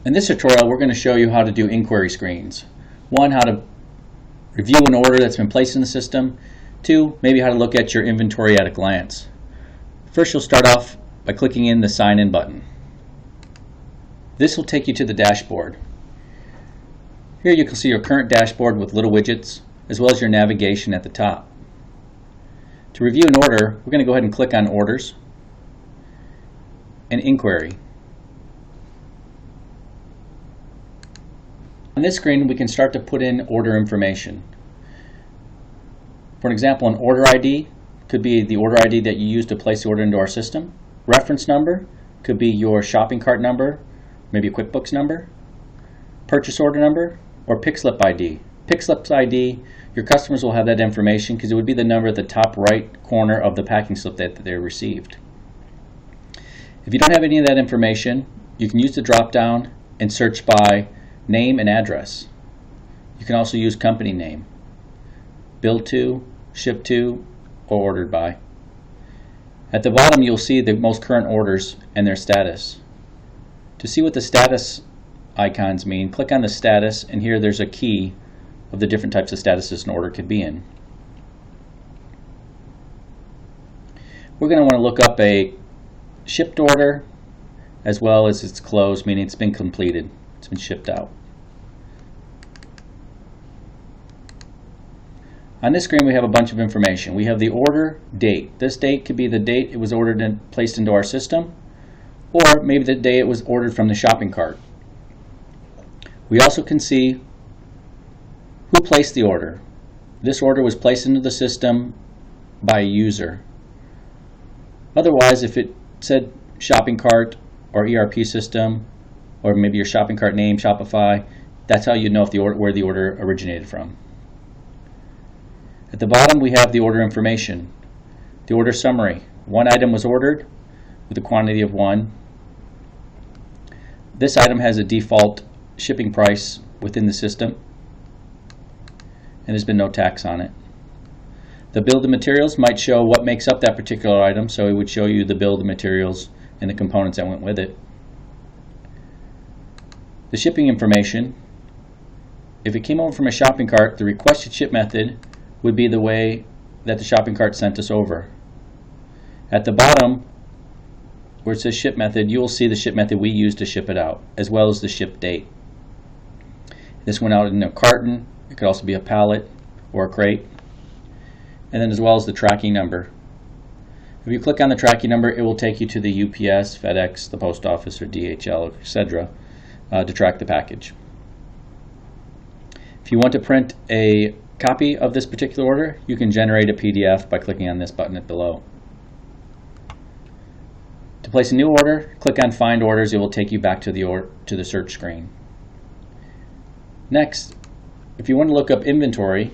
In this tutorial, we're going to show you how to do inquiry screens. One, how to review an order that's been placed in the system. Two, maybe how to look at your inventory at a glance. First, you'll start off by clicking in the Sign In button. This will take you to the dashboard. Here you can see your current dashboard with little widgets, as well as your navigation at the top. To review an order, we're going to go ahead and click on Orders and Inquiry. On this screen, we can start to put in order information. For an example, an order ID could be the order ID that you use to place the order into our system. Reference number could be your shopping cart number, maybe a QuickBooks number. Purchase order number, or PickSlip ID. PickSlip ID, your customers will have that information because it would be the number at the top right corner of the packing slip that they received. If you don't have any of that information, you can use the drop down and search by name and address. You can also use company name, billed to, shipped to, or ordered by. At the bottom, you'll see the most current orders and their status. To see what the status icons mean, click on the status, and here there's a key of the different types of statuses an order could be in. We're going to want to look up a shipped order as well as it's closed, meaning it's been completed, it's been shipped out. On this screen we have a bunch of information. We have the order date. This date could be the date it was ordered and placed into our system, or maybe the day it was ordered from the shopping cart. We also can see who placed the order. This order was placed into the system by a user. Otherwise, if it said shopping cart or ERP system, or maybe your shopping cart name, Shopify, that's how you know if where the order originated from. At the bottom, we have the order information. The order summary. One item was ordered with a quantity of 1. This item has a default shipping price within the system, and there's been no tax on it. The bill of materials might show what makes up that particular item, so it would show you the bill of materials and the components that went with it. The shipping information. If it came over from a shopping cart, the requested ship method would be the way that the shopping cart sent us over. At the bottom, where it says ship method, you will see the ship method we used to ship it out, as well as the ship date. This went out in a carton. It could also be a pallet or a crate. And then as well as the tracking number. If you click on the tracking number, it will take you to the UPS, FedEx, the post office, or DHL, etc. To track the package. If you want to print a copy of this particular order, you can generate a PDF by clicking on this button below. To place a new order, click on Find Orders. It will take you back to the search screen. Next, if you want to look up inventory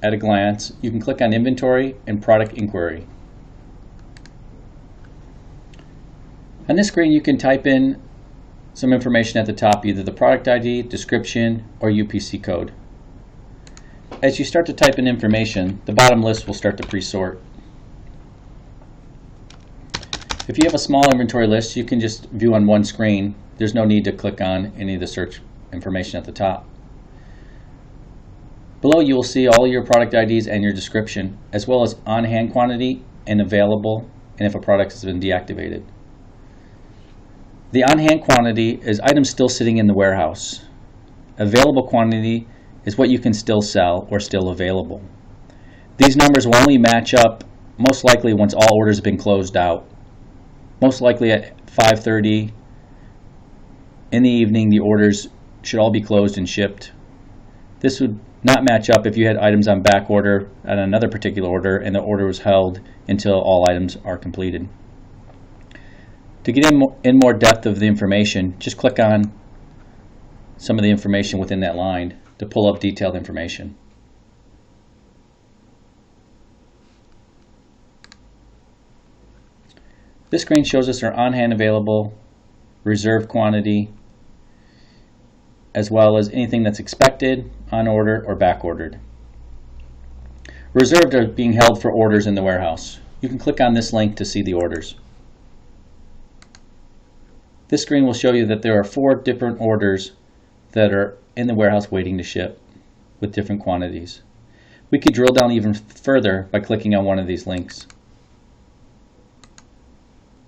at a glance, you can click on Inventory and Product Inquiry. On this screen, you can type in some information at the top, either the product ID, description, or UPC code. As you start to type in information, the bottom list will start to pre-sort. If you have a small inventory list, you can just view on one screen. There's no need to click on any of the search information at the top. Below, you will see all your product IDs and your description, as well as on-hand quantity and available, and if a product has been deactivated. The on-hand quantity is items still sitting in the warehouse. Available quantity is what you can still sell or still available. These numbers will only match up most likely once all orders have been closed out. Most likely at 5:30 in the evening, the orders should all be closed and shipped. This would not match up if you had items on back order at another particular order and the order was held until all items are completed. To get in more depth of the information, just click on some of the information within that line to pull up detailed information. This screen shows us our on-hand available, reserved quantity, as well as anything that's expected, on order, or back ordered. Reserved are being held for orders in the warehouse. You can click on this link to see the orders. This screen will show you that there are 4 different orders that are in the warehouse waiting to ship with different quantities. We could drill down even further by clicking on one of these links.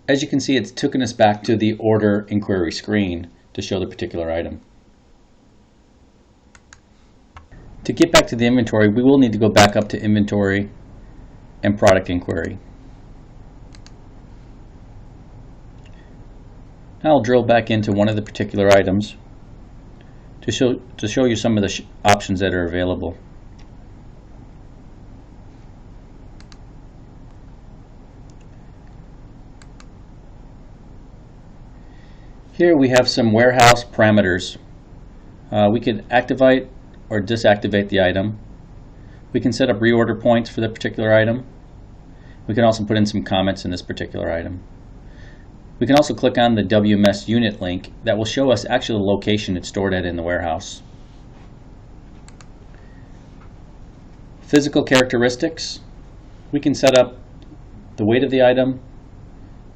As you can see, it's taken us back to the order inquiry screen to show the particular item. To get back to the inventory, we will need to go back up to inventory and product inquiry. Now I'll drill back into one of the particular items to show you some of the options that are available. Here we have some warehouse parameters. We can activate or disactivate the item. We can set up reorder points for the particular item. We can also put in some comments in this particular item. We can also click on the WMS unit link that will show us actually the location it's stored at in the warehouse. Physical characteristics. We can set up the weight of the item,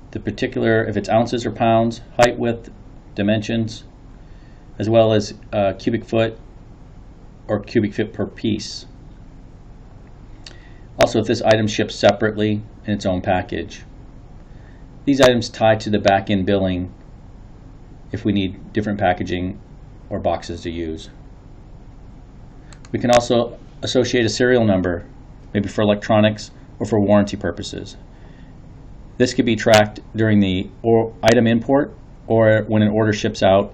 the particular, if it's ounces or pounds, height, width, dimensions, as well as cubic foot or cubic foot per piece. Also, if this item ships separately in its own package. These items tie to the back-end billing if we need different packaging or boxes to use. We can also associate a serial number, maybe for electronics or for warranty purposes. This could be tracked during the item import, or when an order ships out,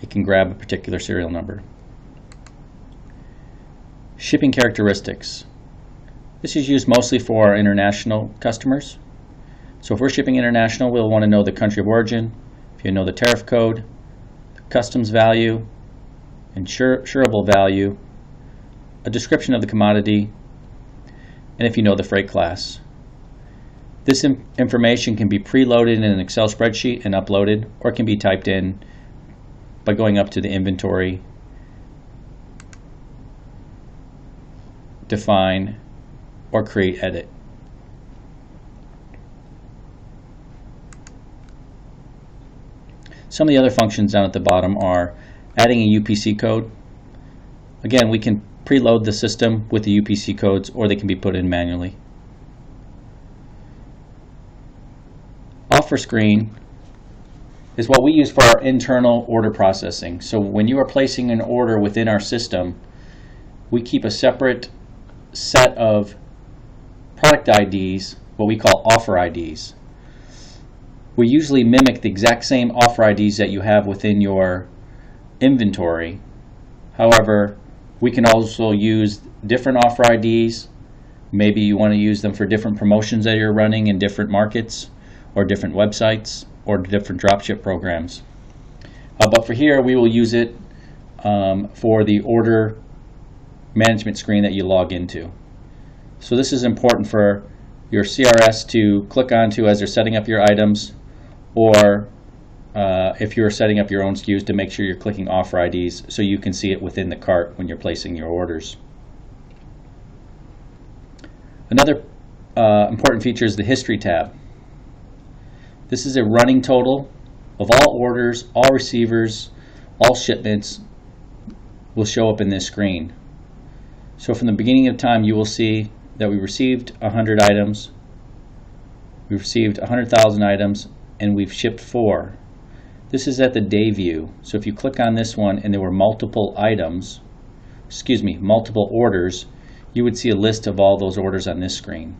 it can grab a particular serial number. Shipping characteristics. This is used mostly for our international customers. So if we're shipping international, we'll want to know the country of origin, if you know the tariff code, the customs value, insurable value, a description of the commodity, and if you know the freight class. This information can be preloaded in an Excel spreadsheet and uploaded, or it can be typed in by going up to the inventory, define, or create edit. Some of the other functions down at the bottom are adding a UPC code. Again, we can preload the system with the UPC codes, or they can be put in manually. Offer screen is what we use for our internal order processing. So when you are placing an order within our system, we keep a separate set of product IDs, what we call offer IDs. We usually mimic the exact same offer IDs that you have within your inventory. However, we can also use different offer IDs. Maybe you want to use them for different promotions that you're running in different markets or different websites or different dropship programs. But for here, we will use it for the order management screen that you log into. So this is important for your CRS to click onto as they're setting up your items, or if you're setting up your own SKUs, to make sure you're clicking offer IDs so you can see it within the cart when you're placing your orders. Another important feature is the history tab. This is a running total of all orders, all receivers, all shipments will show up in this screen. So from the beginning of time, you will see that we received 100 items, we received 100,000 items, and we've shipped 4. This is at the day view. So if you click on this one and there were multiple multiple orders, you would see a list of all those orders on this screen.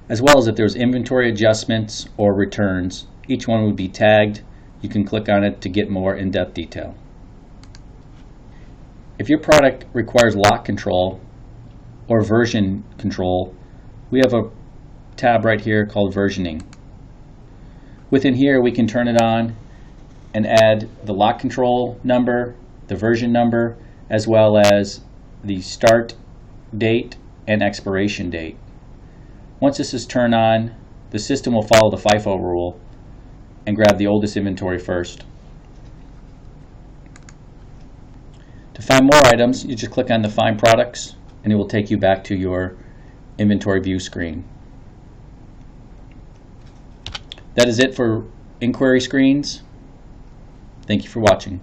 As well as if there's inventory adjustments or returns, each one would be tagged. You can click on it to get more in-depth detail. If your product requires lot control or version control, we have a tab right here called versioning. Within here, we can turn it on and add the lot control number, the version number, as well as the start date and expiration date. Once this is turned on, the system will follow the FIFO rule and grab the oldest inventory first. To find more items, you just click on the Find Products, and it will take you back to your inventory view screen. That is it for inquiry screens. Thank you for watching.